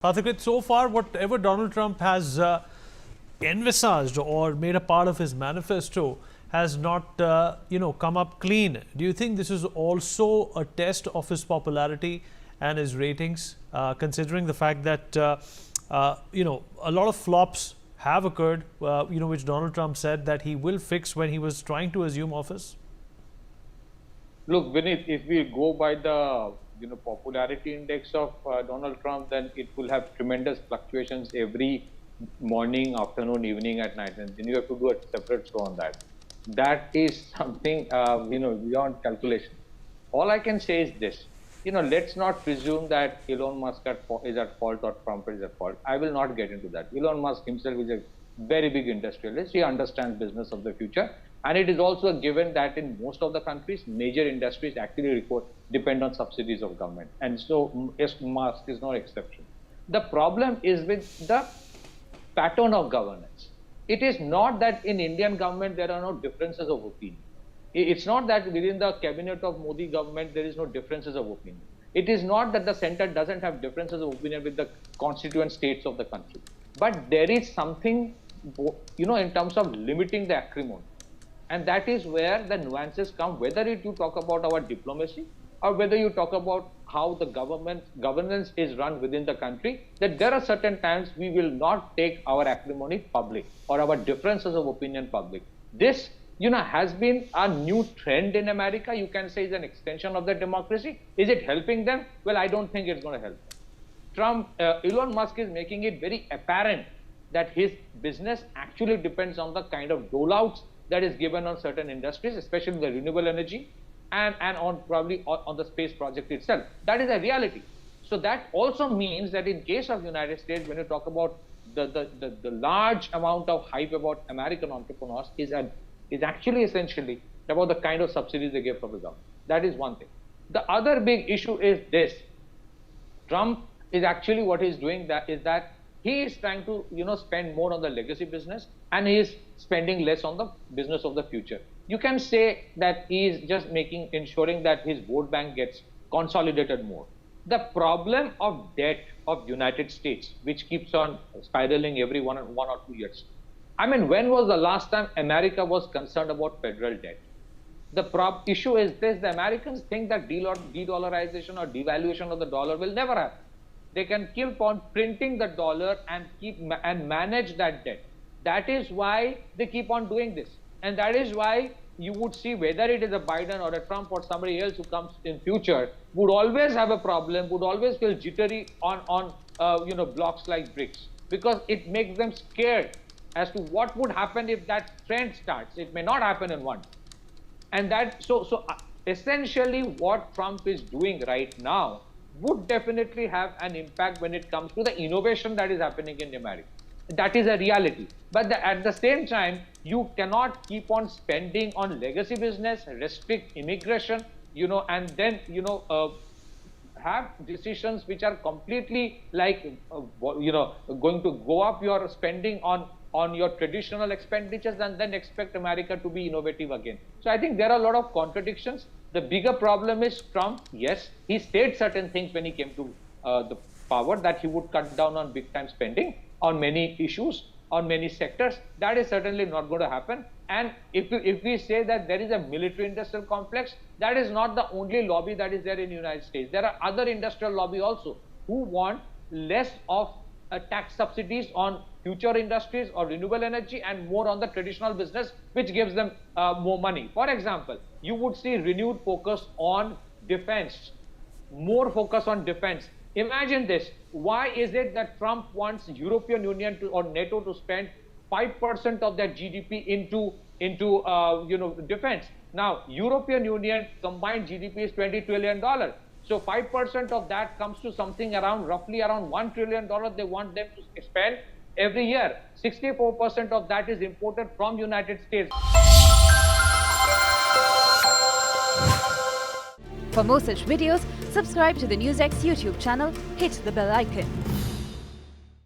Pathikrit, so far, whatever Donald Trump has envisaged or made a part of his manifesto has not, come up clean. Do you think this is also a test of his popularity and his ratings, considering the fact that, a lot of flops have occurred, which Donald Trump said that he will fix when he was trying to assume office? Look, Vineet, if we go by the popularity index of Donald Trump, then it will have tremendous fluctuations every morning, afternoon, evening, at night, and then you have to do a separate show on that. That is something beyond calculation. All I can say is this: let's not presume that Elon Musk is at fault or Trump is at fault. I will not get into that. Elon Musk himself is a very big industrialist. He understands business of the future. And it is also a given that in most of the countries, major industries actually depend on subsidies of government. And so, yes, Musk is no exception. The problem is with the pattern of governance. It is not that in Indian government there are no differences of opinion. It's not that within the cabinet of Modi government there is no differences of opinion. It is not that the center doesn't have differences of opinion with the constituent states of the country. But there is something, in terms of limiting the acrimony. And that is where the nuances come, whether you talk about our diplomacy or whether you talk about how the governance is run within the country, that there are certain times we will not take our acrimony public or our differences of opinion public. This, has been a new trend in America. You can say is an extension of the democracy. Is it helping them? Well, I don't think it's going to help them. Elon Musk is making it very apparent that his business actually depends on the kind of rollouts that is given on certain industries, especially the renewable energy and on probably on the space project itself. That is a reality. So that also means that in case of United States, when you talk about the large amount of hype about American entrepreneurs is actually essentially about the kind of subsidies they give from the government. That is one thing. The other big issue is this: Trump is actually what he's doing is that he is trying to, spend more on the legacy business, and he is spending less on the business of the future. You can say that he is just ensuring that his vote bank gets consolidated more. The problem of debt of United States, which keeps on spiraling every one or 2 years. I mean, when was the last time America was concerned about federal debt? The issue is this: the Americans think that de-dollarization or devaluation of the dollar will never happen. They can keep on printing the dollar and manage that debt. That is why they keep on doing this. And that is why you would see whether it is a Biden or a Trump or somebody else who comes in future would always have a problem, would always feel jittery on blocks like BRICS, because it makes them scared as to what would happen if that trend starts. It may not happen in one. And that so essentially what Trump is doing right now would definitely have an impact when it comes to the innovation that is happening in America. That is a reality. But at the same time, you cannot keep on spending on legacy business, restrict immigration, and then, have decisions which are completely like, going to go up your spending on your traditional expenditures and then expect America to be innovative again. So I think there are a lot of contradictions. The bigger problem is Trump. Yes, he said certain things when he came to the power, that he would cut down on big time spending on many issues, on many sectors. That is certainly not going to happen. And if we say that there is a military industrial complex, that is not the only lobby that is there in the United States. There are other industrial lobby also who want less of tax subsidies on future industries or renewable energy and more on the traditional business, which gives them more money. For example, you would see renewed focus on defense, more focus on defense. Imagine this: why is it that Trump wants European Union or NATO to spend 5% of their GDP into defense? Now, European Union combined GDP is $20 trillion. So 5% of that comes to something roughly around $1 trillion they want them to spend every year. 64% of that is imported from United States. For more such videos, subscribe to the NewsX YouTube channel, hit the bell icon.